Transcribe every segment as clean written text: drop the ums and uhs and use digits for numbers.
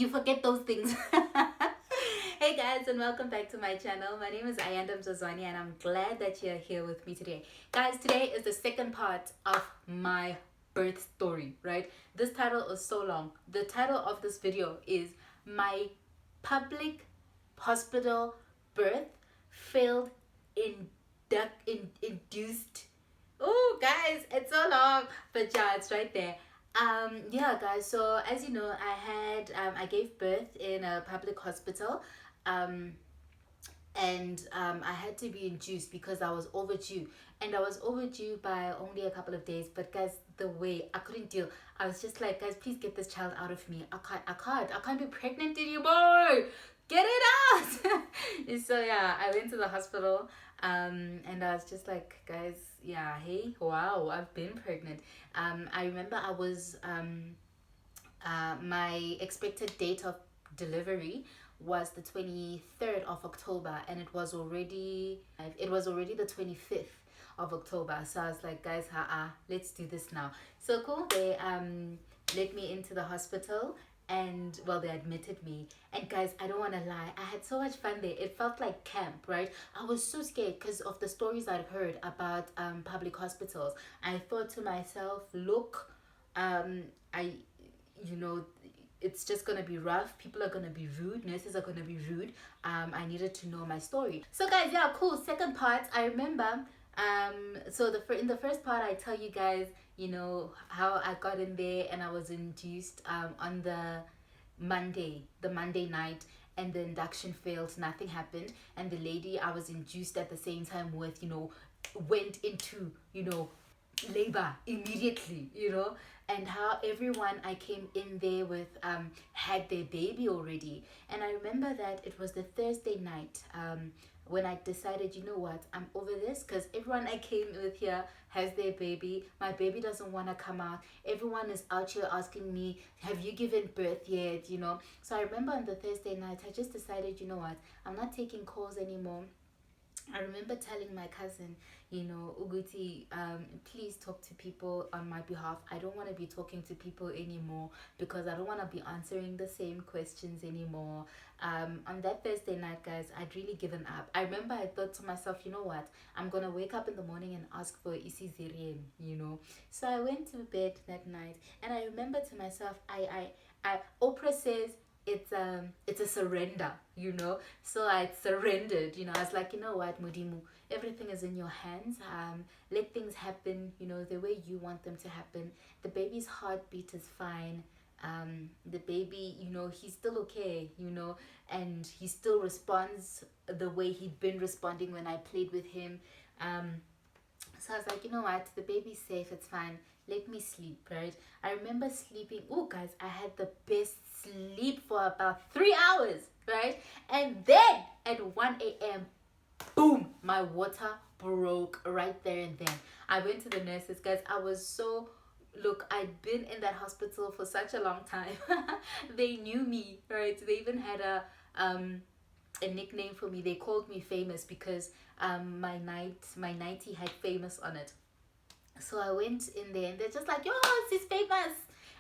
You forget those things. Hey guys, and welcome back to my channel. My name is Ayanda Mzazwani and I'm glad that you're here with me today. Guys, today is the second part of my birth story, right? This title is so long. The title of this video is My Public Hospital Birth Failed Induced. Oh guys, it's so long, but yeah, it's right there. Yeah guys, so as you know, I gave birth in a public hospital. um I had to be induced because I was overdue, and I was overdue by only a couple of days. But guys, the way I couldn't deal, I was just like, guys, please get this child out of me. I can't be pregnant anymore. Get it out. So yeah, I went to the hospital, and I was just like, guys, yeah, hey, wow, I've been pregnant. I remember I was my expected date of delivery was the 23rd of October, and it was already the 25th of October. So I was like, guys, let's do this now. So cool. They let me into the hospital, and well, they admitted me. And guys, I don't want to lie, I had so much fun there. It felt like camp, right? I was so scared because of the stories I'd heard about public hospitals. I thought to myself, look, I you know it's just gonna be rough. People are gonna be rude, nurses are gonna be rude. I needed to know my story. So guys, yeah, cool. Second part, I remember, so in the first part, I tell you guys, how I got in there, and I was induced on the Monday night, and the induction failed, nothing happened, and the lady I was induced at the same time with, went into, labor immediately, and how everyone I came in there with had their baby already. And I remember that it was the Thursday night, when I decided, you know what, I'm over this, because everyone I came with here has their baby. My baby doesn't want to come out. Everyone is out here asking me, have you given birth yet? So I remember on the Thursday night, I just decided, you know what, I'm not taking calls anymore. I remember telling my cousin, Uguti, please talk to people on my behalf. I don't want to be talking to people anymore because I don't want to be answering the same questions anymore. On that Thursday night, guys, I'd really given up. I remember I thought to myself, you know what? I'm going to wake up in the morning and ask for cesarean. So I went to bed that night, and I remember to myself, Oprah says, it's a surrender. So I surrendered. I was like, you know what, Mudimu, everything is in your hands. Let things happen, the way you want them to happen. The baby's heartbeat is fine. The baby, he's still okay, and he still responds the way he'd been responding when I played with him. So I was like, you know what, the baby's safe, it's fine, let me sleep, right? I remember sleeping. Oh guys, I had the best sleep for about 3 hours, right? And then at 1 a.m, boom, my water broke right there and then. I went to the nurses, guys. I was so, look, I'd been in that hospital for such a long time. They knew me, right? They even had a nickname for me. They called me Famous because my nightie had Famous on it. So I went in there, and they're just like, yo, she's Famous.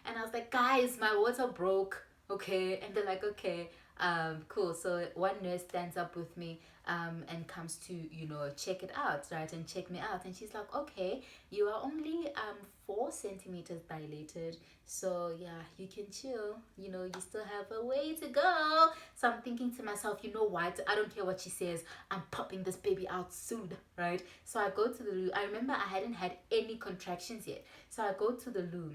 And I was like, guys, my water broke. Okay. And they're like, okay, cool. So one nurse stands up with me, and comes to, check it out, right? And check me out. And she's like, okay, you are only 4 centimeters dilated. So yeah, you can chill. You still have a way to go. So I'm thinking to myself, you know what? I don't care what she says. I'm popping this baby out soon, right? So I go to the loo. I remember I hadn't had any contractions yet. So I go to the loo.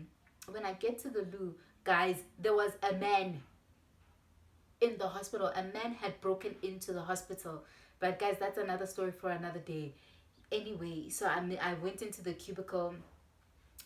When I get to the loo, guys, there was a man in the hospital. A man had broken into the hospital. But guys, that's another story for another day. Anyway, so I went into the cubicle,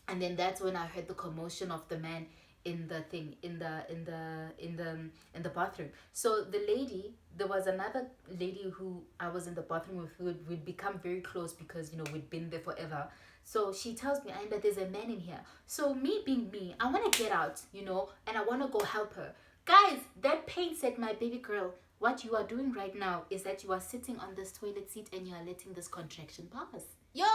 and then that's when I heard the commotion of the man in the thing in the bathroom. So there was another lady who I was in the bathroom with, who would become very close because we'd been there forever. So she tells me, "And that there's a man in here." So me being me, I want to get out, and I want to go help her. Guys, that pain said, my baby girl, what you are doing right now is that you are sitting on this toilet seat and you are letting this contraction pass. Yo,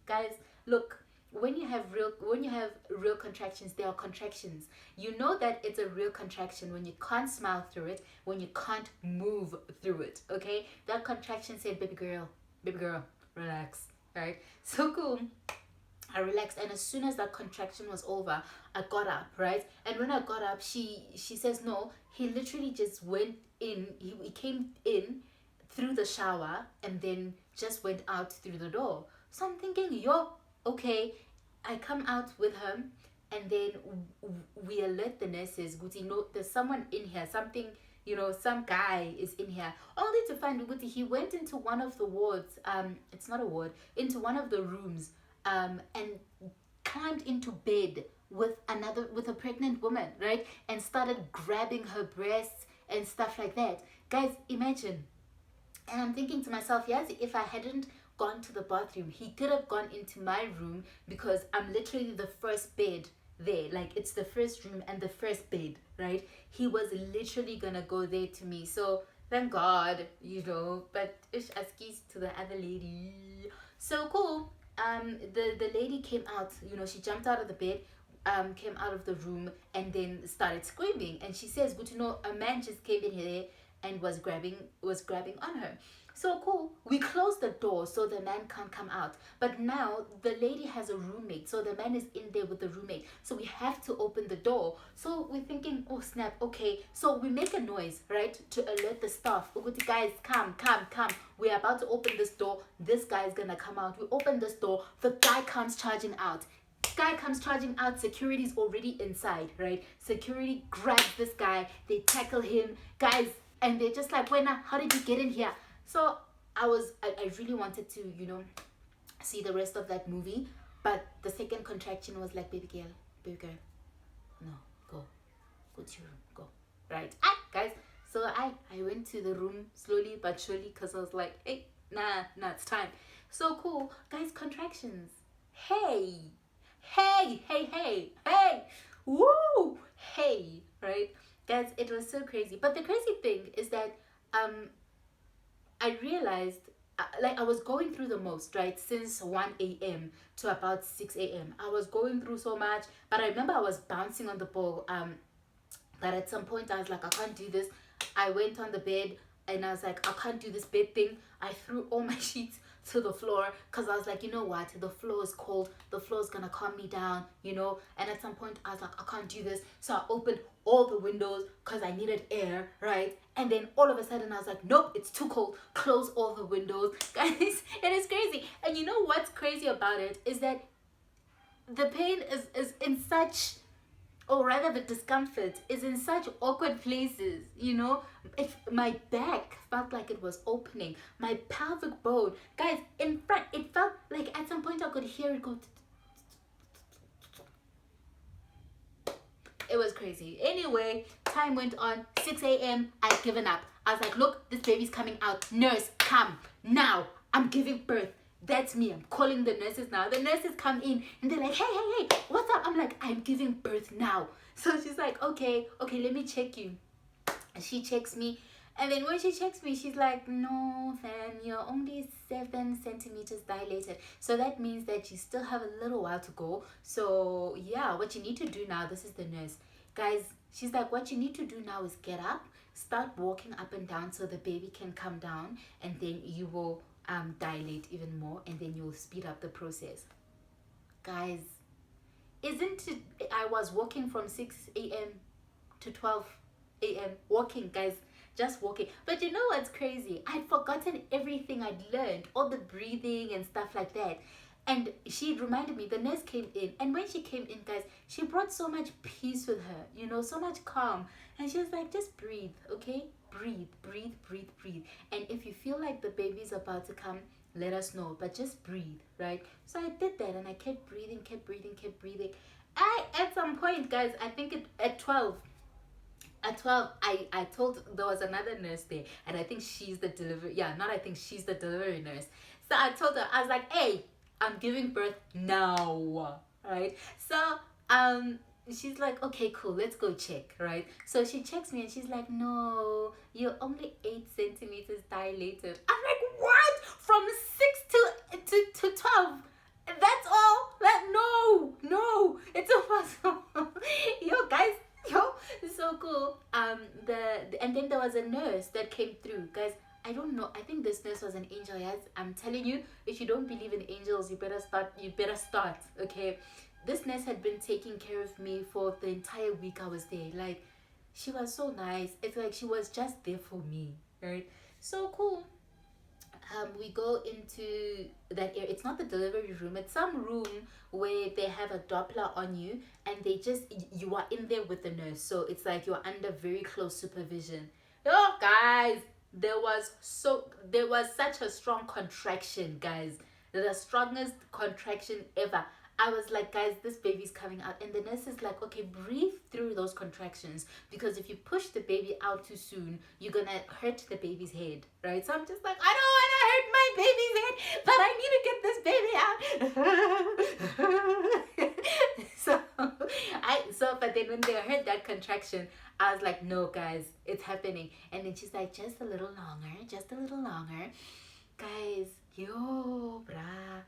guys, look, when you have real contractions, there are contractions. You know that it's a real contraction when you can't smile through it, when you can't move through it. Okay, that contraction said, baby girl, relax. Right, so cool. I relaxed, and as soon as that contraction was over, I got up, right? And when I got up, she says no. He literally just went in. He came in through the shower and then just went out through the door. So I'm thinking, yo, okay. I come out with him, and then we alert the nurses. Guti, no, there's someone in here. Something, some guy is in here. Only to find Guti, he went into one of the wards. It's not a ward. Into one of the rooms. And climbed into bed with a pregnant woman, right? And started grabbing her breasts and stuff like that. Guys, imagine. And I'm thinking to myself, yes, if I hadn't gone to the bathroom, he could have gone into my room, because I'm literally the first bed there. Like, it's the first room and the first bed, right? He was literally gonna go there to me. So thank God, but ish askis to the other lady. So cool. The lady came out, she jumped out of the bed, came out of the room, and then started screaming. And she says, good to know, a man just came in here and was grabbing on her. So cool. We closed the door so the man can't come out. But now the lady has a roommate, so the man is in there with the roommate. So we have to open the door. So we're thinking, oh snap, okay. So we make a noise, right, to alert the staff. Guys, come. We're about to open this door. This guy is gonna come out. We open this door. The guy comes charging out. Security's already inside, right? Security grabs this guy. They tackle him, guys, and they're just like, Wena, how did you get in here? So I really wanted to, see the rest of that movie. But the second contraction was like, baby girl, no, go to your room, go. Right? Guys, so I went to the room slowly but surely, because I was like, hey, nah, it's time. So cool. Guys, contractions. Hey, woo, hey, right? Guys, it was so crazy. But the crazy thing is that I realized, I was going through the most, right? Since 1 a.m. to about 6 a.m. I was going through so much. But I remember I was bouncing on the ball. That at some point I was like, I can't do this. I went on the bed and I was like, I can't do this bed thing. I threw all my sheets to the floor, because I was like, you know what? The floor is cold. The floor is going to calm me down, And at some point I was like, I can't do this. So I opened all the windows because I needed air, right? And then all of a sudden I was like, nope, it's too cold. Close all the windows. Guys, it is crazy. And you know what's crazy about it is that the pain is in such, or rather the discomfort is in such awkward places, my back felt like it was opening, my pelvic bone, guys, in front, it felt like at some point I could hear it go. It was crazy. Anyway, time went on. 6 a.m. I'd given up. I was like, look, this baby's coming out. Nurse, come now. I'm giving birth. That's me. I'm calling the nurses now. The nurses come in and they're like, hey, what's up? I'm like, I'm giving birth now. So she's like, okay, let me check you. And she checks me. And then when she checks me, she's like, no, Fan, you're only 7 centimeters dilated. So that means that you still have a little while to go. So yeah, what you need to do now, this is the nurse. Guys, she's like, what you need to do now is get up, start walking up and down so the baby can come down, and then you will dilate even more, and then you'll speed up the process. Guys, isn't it? I was walking from 6 a.m. to 12 a.m. walking, guys, just walking. But you know what's crazy? I'd forgotten everything I'd learned, all the breathing and stuff like that. And she reminded me, the nurse came in, and when she came in, guys, she brought so much peace with her, so much calm. And she was like, just breathe, okay? Breathe. And if you feel like the baby's about to come, let us know, but just breathe, right? So I did that, and I kept breathing. At some point, guys, I think at 12, I told, there was another nurse there, and I think she's the delivery, she's the delivery nurse. So I told her, I was like, hey, I'm giving birth now, right? So she's like, okay, cool, let's go check, right? So she checks me and she's like, no, you're only 8 centimeters dilated. I'm like, what? From 6 to 12? That's all? Like, no, was a nurse that came through, guys. I don't know. I think this nurse was an angel. Yes, I'm telling you. If you don't believe in angels, you better start. You better start. Okay, this nurse had been taking care of me for the entire week I was there. Like, she was so nice. It's like she was just there for me, right? So cool. We go into that area. It's not the delivery room. It's some room where they have a Doppler on you, and they just you are in there with the nurse. So it's like you're under very close supervision. Oh, guys, there was such a strong contraction, guys. The strongest contraction ever. I was like, guys, this baby's coming out. And the nurse is like, okay, breathe through those contractions, because if you push the baby out too soon, you're going to hurt the baby's head, right? So I'm just like, I don't want to hurt my baby's head, but I need to get this baby out. But then when they heard that contraction, I was like, no, guys, it's happening. And then she's like, just a little longer, just a little longer. Guys, yo, brah.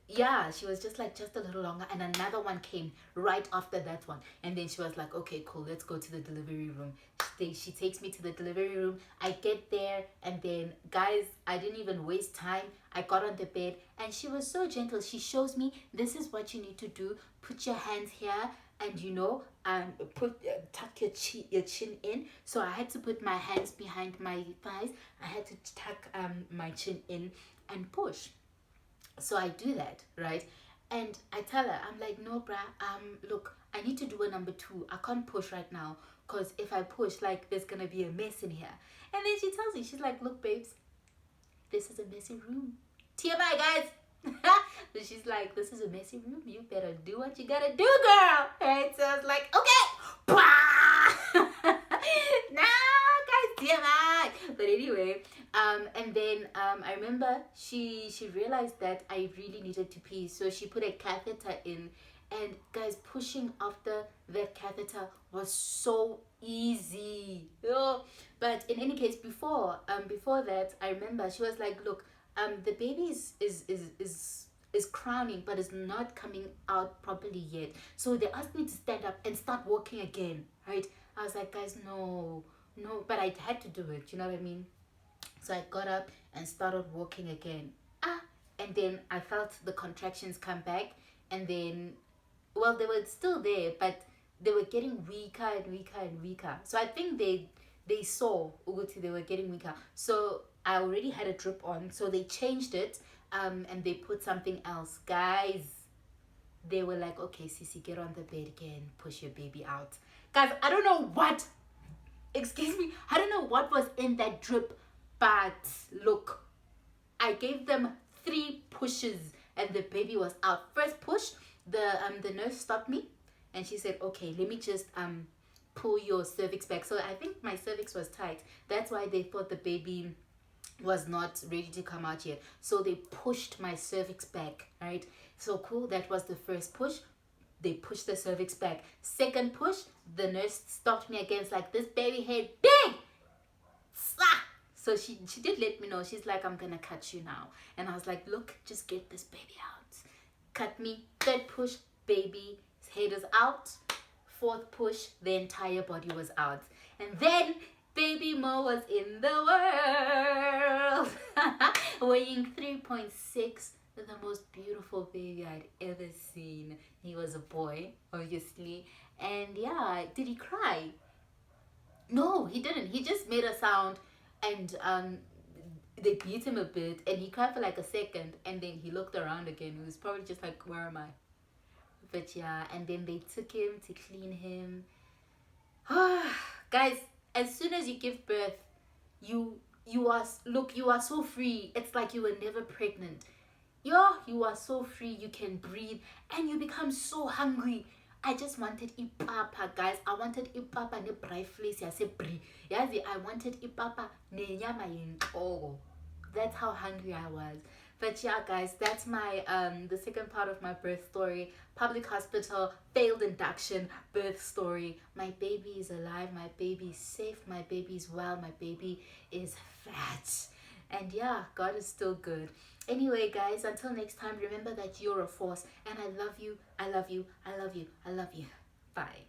Yeah, she was just like, just a little longer, and another one came right after that one. And then she was like, okay, cool, let's go to the delivery room. She takes me to the delivery room. I get there, and then, guys, I didn't even waste time. I got on the bed, and she was so gentle. She shows me, this is what you need to do. Put your hands here, and tuck your chin in. So I had to put my hands behind my thighs. I had to tuck my chin in and push. So I do that, right? And I tell her, I'm like, no, brah, look, I need to do a number 2. I can't push right now, because if I push, like, there's gonna be a mess in here. And then she tells me, she's like, look, babes, this is a messy room. TMI, guys. So she's like, this is a messy room. You better do what you gotta do, girl. Right? So I was like, okay. Nah, guys, TMI. But anyway, and then I remember she realized that I really needed to pee, so she put a catheter in. And guys, pushing after that catheter was so easy. Oh. But in any case, before that, I remember she was like, look, the baby is crowning, but is not coming out properly yet. So they asked me to stand up and start walking again, right? I was like, guys, no, but I had to do it, you know what I mean? So I got up and started walking again. And then I felt the contractions come back, and then, well, they were still there, but they were getting weaker and weaker and weaker. So I think they saw Uguti, they were getting weaker. So I already had a drip on, so they changed it, and they put something else. Guys, they were like, okay, Sissy, get on the bed again, push your baby out. Guys, I don't know what was in that drip, but look, I gave them 3 pushes and the baby was out. First push, the nurse stopped me and she said, okay, let me just pull your cervix back. So I think my cervix was tight. That's why they thought the baby was not ready to come out yet. So they pushed my cervix back, right? So cool, that was the first push. They pushed the cervix back. Second push, the nurse stopped me again. It's like, this baby head big. So she did let me know. She's like, I'm gonna cut you now. And I was like, look, just get this baby out. Cut me. Third push, baby's head is out. Fourth push, the entire body was out. And then baby Mo was in the world. Weighing 3.6, the most beautiful baby I'd ever seen. He was a boy, obviously. And yeah, did he cry? No, he didn't. He just made a sound, and they beat him a bit, and he cried for like a second, and then he looked around again. He was probably just like, where am I? But yeah, and then they took him to clean him. Guys, as soon as you give birth, you are so free. It's like you were never pregnant. You are so free. You can breathe, and you become so hungry. I just wanted ipapa, guys. I wanted ipapa ne braai vlees yase brie. Yazi, I wanted ipapa ne nyama yenkomo. That's how hungry I was. But yeah, guys, that's my the second part of my birth story. Public hospital, failed induction, birth story. My baby is alive. My baby is safe. My baby is well. My baby is fat. And yeah, God is still good. Anyway, guys, until next time, remember that you're a force. And I love you. I love you. I love you. I love you. Bye.